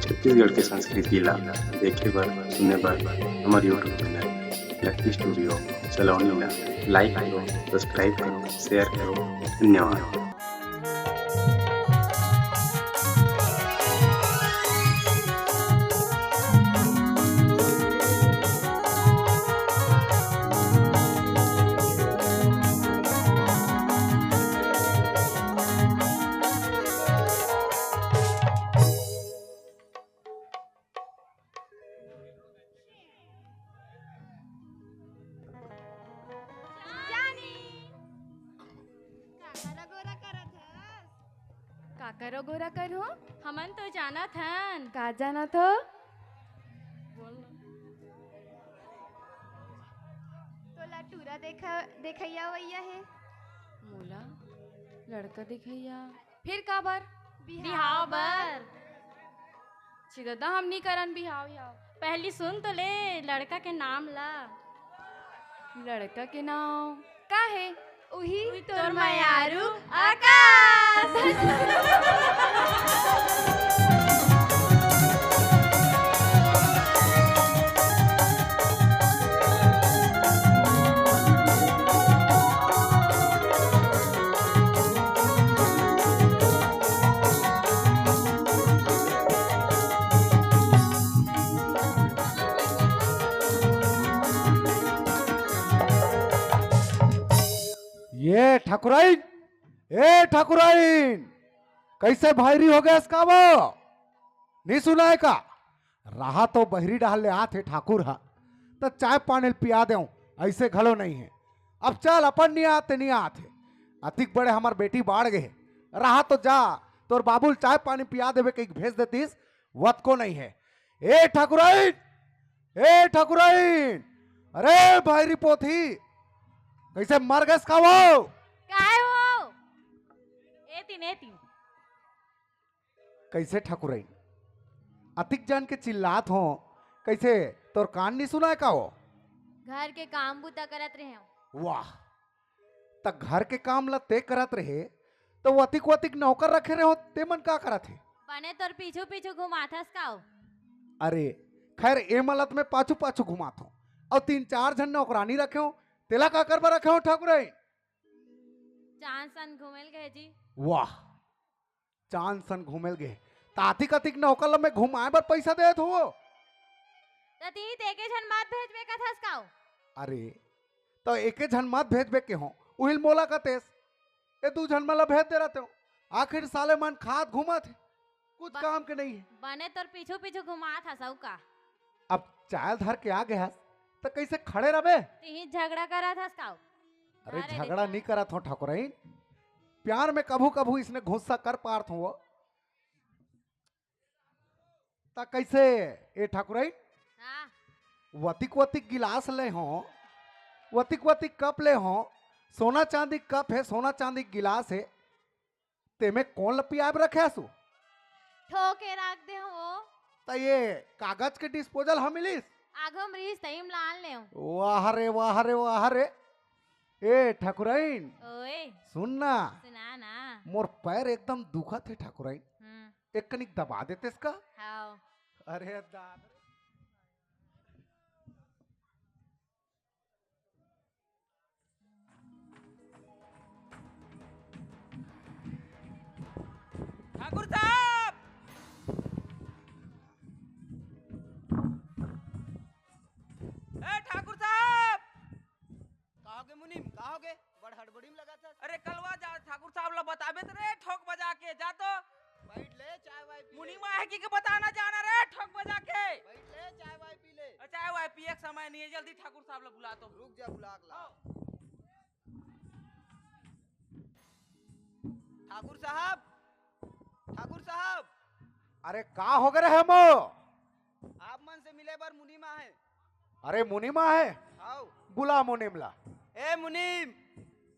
छत्तीसगढ़ के संस्कृति ला देखे बर सुने बर हमारे यूट्यूब चैनल लकी स्टूडियो सलोनी ला लाइक करो, सब्सक्राइब करो, शेयर करो। धन्यवाद। का करो गोरा करो हमन तो जाना थन। का जाना तो तोला टूरा देखैया वैया है मोला लड़का दिखैया फिर का बर बिहाव बर। चिददा हम नहीं करन बिहाव याव। पहली सुन तो ले लड़का के नाम ला। लड़का के नाम का है? उही तोर मयारू आकाश। ये ठाकुराइन, ए ठाकुराइन, कैसे भाईरी हो गया इसका वो? नहीं सुना है का? रहा तो बहरी डाल ले आते ठाकुर हा, तो चाय पानी पिया दे, ऐसे घलो नहीं है। अब चल अपन नहीं आते, अतिक बड़े हमार बेटी बाढ़ गए, रहा तो जा तोर बाबुल चाय पानी पिया देवे कहीं भेज देतीस, वत को नहीं है। ए ठाकुराइन, ए ठाकुराइन, अरे भाईरी पोथी कैसे मर गए इसका वो? काय हो? एतीन कैसे ठाकुराइन अतिक जान के चिल्लात हो, कैसे तोर कान नहीं सुना है का वो? घर के काम बुता करत रहे। वाह, तक घर के काम ला ते करत रहे तो वतिक नौकर रखे रहे हो, ते मन का करत है? बने तोर पीछू पीछू घुमाथस का? अरे खैर ए मलत में पाछू पाछू घुमात हो और 3-4 जन नौकरानी रखे हो, तेला का करबा रखे हो ठाकुराइन? चांद सन घुमेल गए जी। वाह, चांद सन घूमेल गए तातिक अतिक नौकर में घुमाए बर पैसा देत हो? तती तेके जन बात भेजबे का थस का? अरे तो एके झन मत भेजबे के हो, उहिल मोला का तेस ए 2 झन मला भेज दे रहते हो। आखिर साले मन खात घूमत है, कुछ काम के नहीं है। बने तोर पीछू पीछू घुमात हसौ का? अब चाय धर के आ गया तो कैसे खड़े रहे? तिही झगड़ा करत हस का? अरे झगड़ा नहीं करत हो ठाकुराइन, प्यार में कभू कभू इसने गुस्सा कर पारत हो। ता कैसे ए ठाकुराइन? हाँ। वतिक गिलास ले हो, वतिक कप ले हो, सोना चांदी कप है, सोना चांदी गिलास है, ते में कौन लपियाब रखे सु? ठोके रख दे हो। ता ये कागज के डिस्पोजल हम मिलिस? आगो मरीज तईम लान ले। वाह रे वाह रे वाह रे। ए ठाकुराइन, ओए सुनना, सुना ना, मोर पैर एकदम दुखत है ठाकुराइन, एक कनिक दबा देते इसका? हाँ। अरे दाद ठाकुर साहब, ए ठाकुर साहब, कहोगे मुनीम, कहोगे? बड़ हड़बड़ी में लगा था। अरे कलवा जा ठाकुर साहब ला बताबे तो रे ठोक बजा के जा तो। बैठ ले, चाय वाय पी ले। मुनीमा है कि बताना जाना रे ठोक बजा के। बैठ ले, चाय वाय पी ले। चाय वाय पिए के समय नहीं है, जल्दी ठाकुर साहब ला बुला तो। रुक जा, बुला ला। ठाकुर साहब, ठाकुर साहब, अरे का हो गए रहे मो? आप मन से मिले बर मुनीमा है। अरे मुनीमा है? आओ। बुला मुनीम ला। ए मुनीम,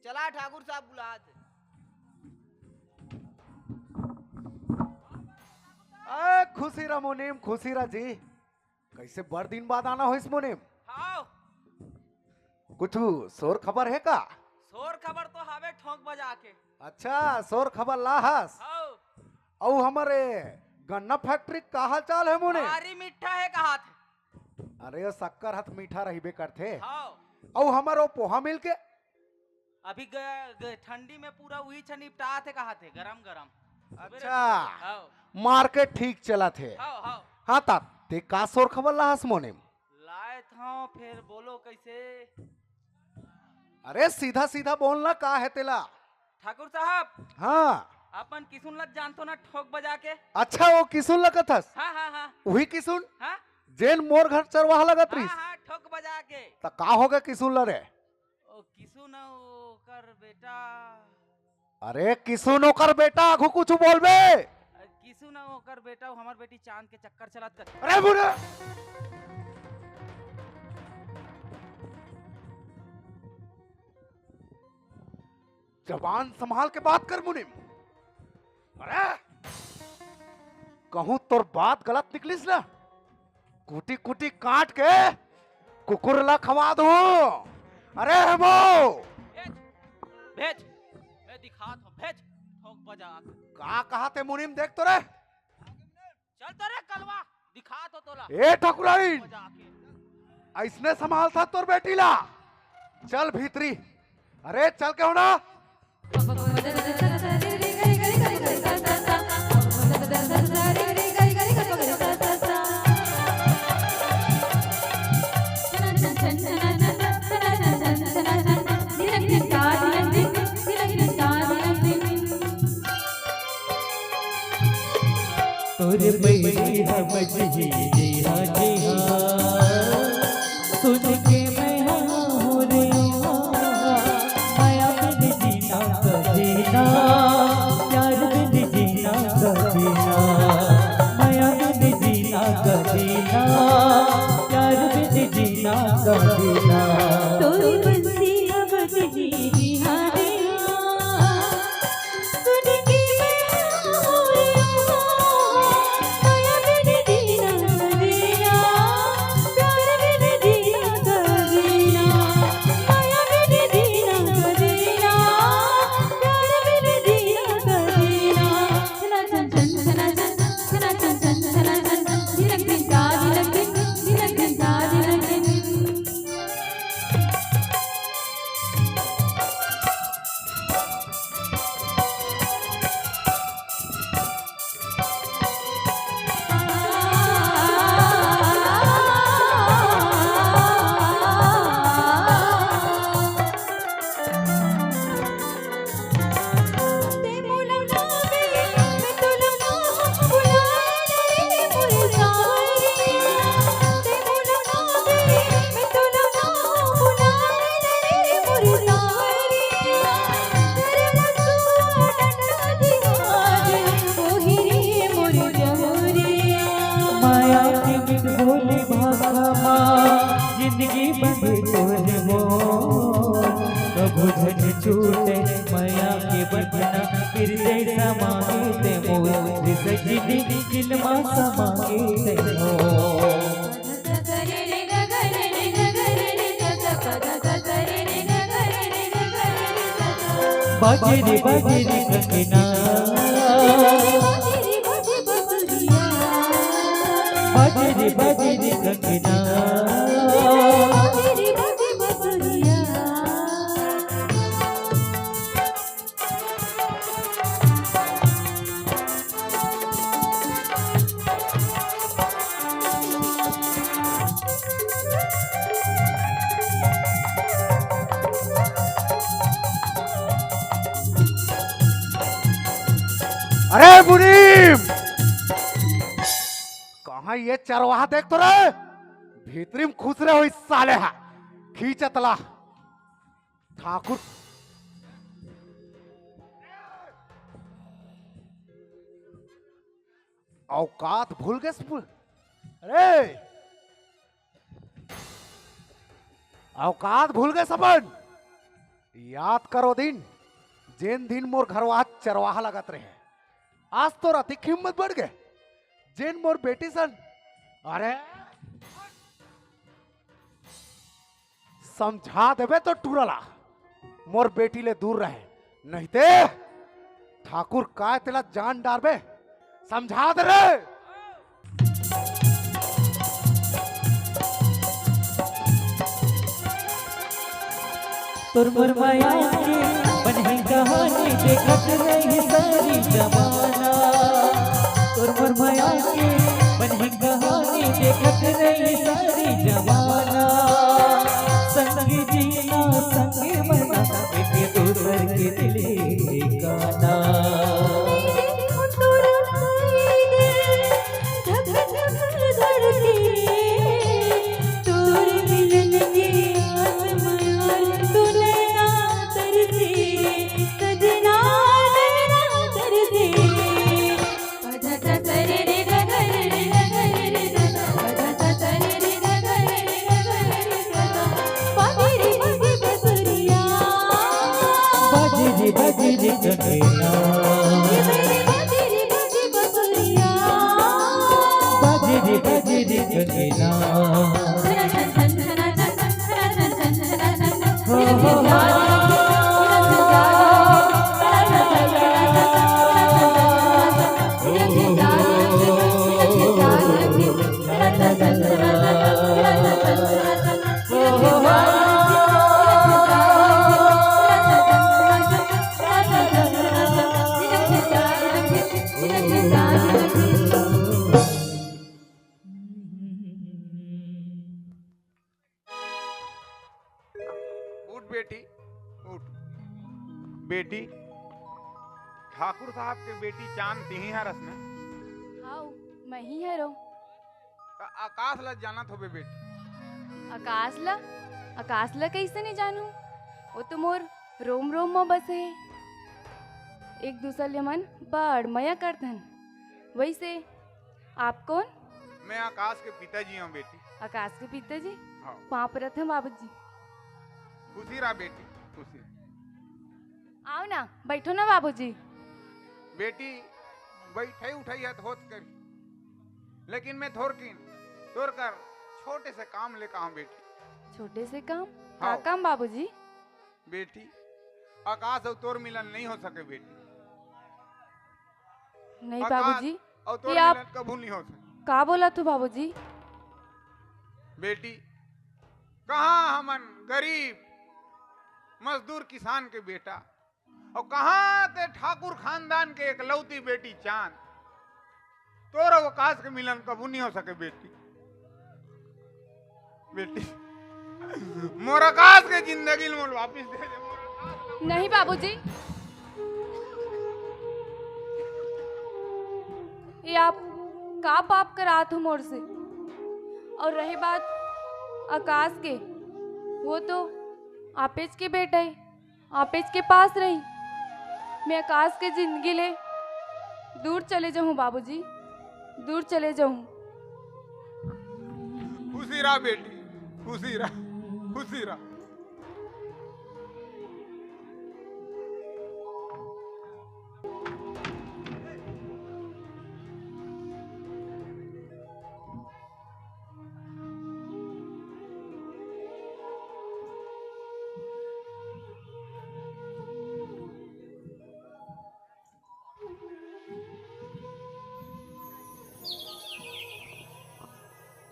चला ठाकुर साहब बुला दे। खुशी रहा मुनीम, खुशी रहा जी। कैसे बड़ दिन बाद आना हो इस मुनीम? हाँ। कुछ शोर खबर है का? शोर खबर तो हवे ठोंक बजा के। अच्छा सोर खबर लाहस। हाउ औ हमारे गन्ना फैक्ट्री का हाल चाल है मुने? भारी मीठा है कहा थे। अरे वो शक्कर हाथ मीठा रहीबे करथे। हाउ औ हमारो पोहा मिल के अभी ठंडी में पूरा वही छ निपटा थे कहा थे गरम गरम। अच्छा हाउ मार्केट ठीक चला थे। हाउ हाउ हाँ ता ते का सोर खबर लाहस मोने? लाए था फिर बोलो कैसे। अरे सीधा सीधा बोलना का है तेला? ठाकुर साहब हाँ अपन किसुन लग जानतो ना ठोक बजा के। अच्छा वो किसुन लगत हस? हाँ हाँ हाँ वही किसुन हाँ जेन मोर घर चरवाहा लगत हाँ रहीस। हाँ ठोक बजा के। ता का होगा किसुन लरे? ओ किसुन कर बेटा अरे किसुन ओकर बेटा आगू कुछ बोलबे। किसुन ओकर बेटा हमार बेटी चांद के चक्कर चलत कर। अरे बुरा जबान संभाल के बात कर मुनिम। अरे कहूं तोर बात गलत निकलिस ना कुटी कुटी काट के कुकुरला खवा दू। अरे हेमो भेज भेज मैं दिखा था भेज ठोक बजा के। का कहा थे मुनिम देख तो रे। चल तो रे कलवा दिखा तो तोला ए ठकुराई बजा के। ऐसने संभाल था तोर बेटी ला। चल भीतरी। अरे चल के होना। तोरे बैरी हम जी जिया जिया सुन के मैं हो रे माया बिन जीना कजीना प्यार बिन जीना कजीना माया बिन जीना कजीना प्यार बिन जीना कजीना तोरी बंसी हम जी जिया सुन के मैं हो रे माया बिन जीना कजीना प्यार बिन जीना कजीना माया बिन जीना कजीना प्यार बिन जीना कजीना चला चल चल चला चल चला चल चल चला चल दिलक दिन का दिलक दिन का दिलक दिन ते मोला लावे मैं तोला ना बुलाए रे मोरे सावरिया ते मोला लावे मैं तोला ना बुलाए रे मोरे सावरिया तेरे मसुआ डंडा दिवाज ओही रे मोरे जमुरिया माया के बिन बोले भाखा माँ जिंदगी बंधे तोरे मोर कभू झन छूटे माया के बंधना फिर जैसा मांगे ते मोर सजनी दिल मासा मांगे ते मोर गगरे रे गगरे रे गगरे रे गगरे रे गगरे रे गगरे रे बाजे रे कंगना बाजे बसुरिया बाजे रे कंगना बाजे बसुरिया अरे मुनीम कहा ये चरवाहा देख तो रे भीतरी में खुश रहे हो इस साले हा खींचतला ठाकुर औकात भूल गए। अरे औकात भूल गए सबन। याद करो दिन जेन दिन मोर घरवा चरवाहा लगत रहे। आज तो रात की हिम्मत बढ़ गए जेन मोर बेटी सन। अरे समझा देवे तो टूरला मोर बेटी ले दूर रहे नहीं ते ठाकुर काय तेला जान डारबे समझा दे रे। तोर मोर माया के बने कहानी देखत रही सारी जमाना। तोर मोर माया के बने कहानी देखत रही सारी जमाना। संग जीना संग मरना एक दूसर के दिले ठिकाना। बजरी गगना बजरी गगना उठ बेटी उठ। बेटी ठाकुर साहब के बेटी चांद तिही है रस में हाँ मैं ही है रो। आकाश ला जाना थो बेटी। आकाश ला कैसे नहीं जानू। वो तो मोर रोम रोम में बसे है। एक दूसरे मन बड़ मया करतन। वैसे आप कौन? मैं आकाश के पिताजी हूँ बेटी। आकाश के पिताजी? हाँ। वहाँ पर रहते हैं बाबूजी। खुशी रहा बेटी खुशी। आओ ना बैठो ना बाबूजी। बेटी बैठाई उठाई है होत करी लेकिन मैं तोर कर छोटे से काम ले कहा बेटी। छोटे से काम? हाँ। का काम बाबूजी? बेटी आकाश और तोर मिलन नहीं हो सके बेटी। नहीं आकाश बाबूजी। और तोर ये आप मिलन कबू नहीं हो सके का बोला तू बाबूजी? बेटी। कहाँ हमन गरीब मजदूर किसान के बेटा और कहाँ ते ठाकुर खानदान के एकलौती बेटी चांद। तोर आकाश के मिलन कबू नहीं हो सके बेटी। बेटी मोर आकाश के जिंदगी में वापिस दे दे। नहीं बाबूजी। ये आप का पाप करात हो मोर से। और रही बात आकाश के, वो तो आपेज के बेटा है, आपेज के पास रही। मैं आकाश के जिंदगी ले दूर चले जाऊं बाबूजी, दूर चले जाऊं। खुशी रहा बेटी खुशी रहा खुशी रहा।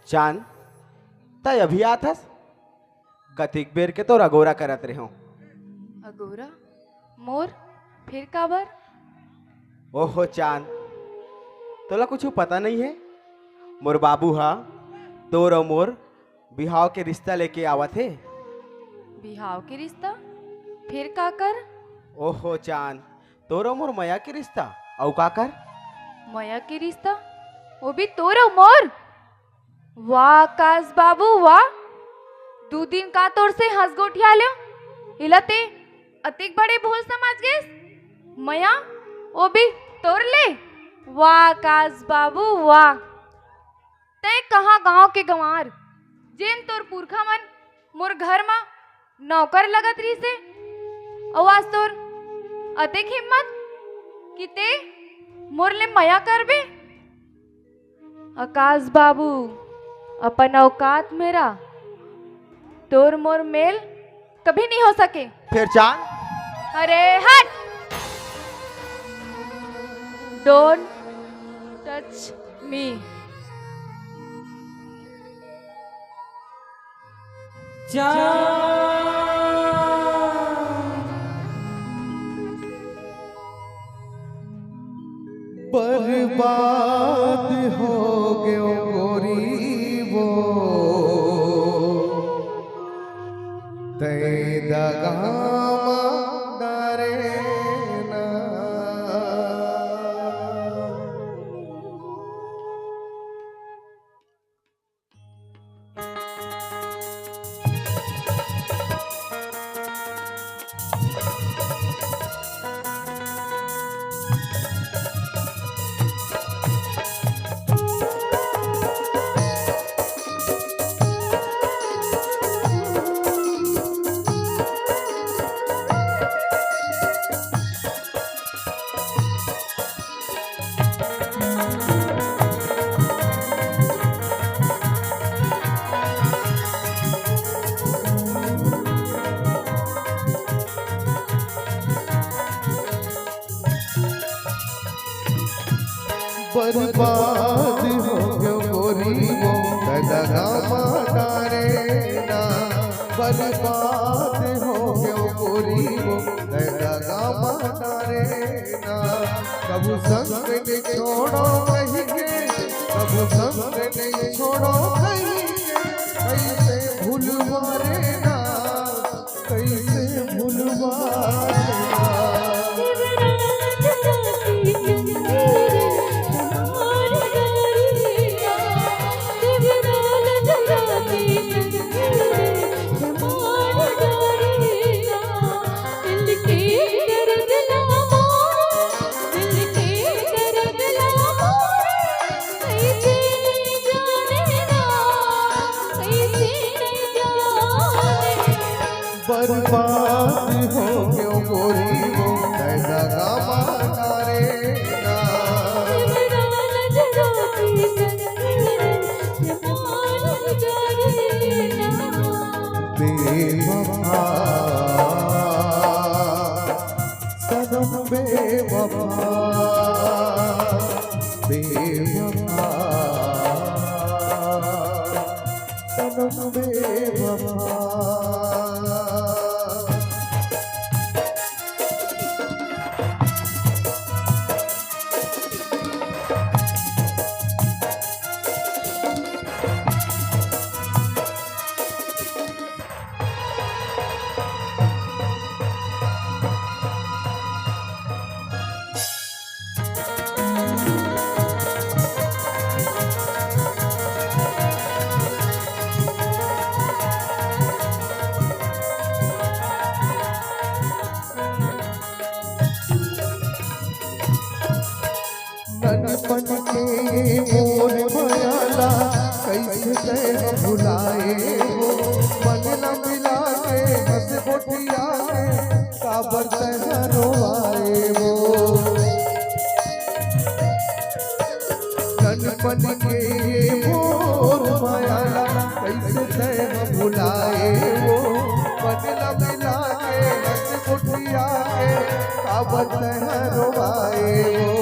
चांद तय अभी आथस कतिक बेर के तो अगोरा करत रहे हो। अगोरा मोर फिर काबर? ओहो चांद तोला कुछ पता नहीं है। मोर बाबू हा तोर और मोर बिहाव के रिश्ता लेके आवत है। बिहाव के रिश्ता? फिर का कर? ओहो चांद तोर और मोर मया के रिश्ता औ का कर? मया के रिश्ता? वो भी तोर और मोर? वाह आकाश बाबू वाह। 2 दिन का तोर से हंस गोठिया लो इलाते अतिक बड़े भूल समझ गए। मया वो भी तोर ले। वाह आकाश बाबू वाह। तय कहाँ गांव के गंवार जेन तोर पुरखा मन मोर घर में नौकर लगत रही से आवाज तोर अतिक हिम्मत कि ते मोर ले मया करबे। आकाश बाबू अपन औकात मेरा तोर मोर मेल कभी नहीं हो सके। फिर चांद अरे हट। Don't touch me. बर्बाद हो गयो गोरी वो तै दगामा डरे ना। बर्बाद हो गयो गोरी वो दगामा डारे ना। बर्बाद हो गयो गोरी वो दगामा डारे ना। कबू संग ने छोड़ो कहीं के, कबू संग ने छोड़ो कहीं के। कैसे भूलवारे ना, कैसे भूलवारे ना। बर्बाद हो गयो गोरी वो दगामा डारे ना। बेवफा सनम बेवफा, बेवफा सनम बेवफा। ननपन के मोर भयाला कैसे तय भुलाए हो। मन न मिला के हंस गोटिया के काबर तय रोवाए हो। ननपन के मोर भयाला कैसे तय भुलाए हो। मन न मिला के हंस गोटिया के काबर तय रोवाए हो।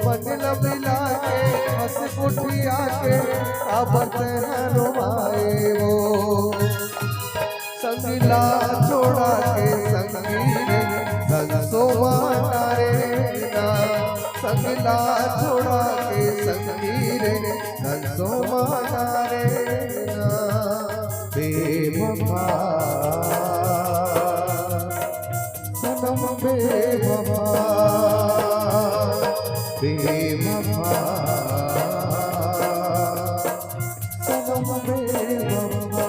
मन न मिला के हंस कुटिया के काबर रोवाए वो। संगीला छोड़ा के संगीरे संसो मारे ना। संगीला छोड़ा के संगीरे संसो मारे ना। बेवफा सनम बेवफा, बेवफा सनम बेवफा।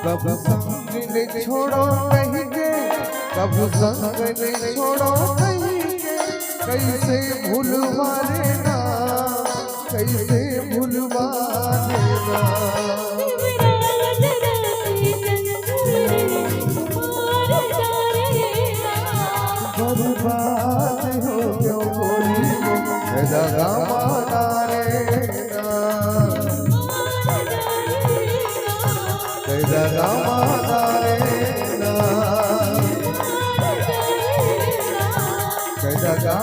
कब संग ने छोड़ो कहीं के, कब संग ने छोड़ो कहीं के, कैसे भूलवा लेना, कैसे भूलवा लेना। बर्बाद हो क्यों गोरी को दगा मारे ना, दगा मारे ना, दगा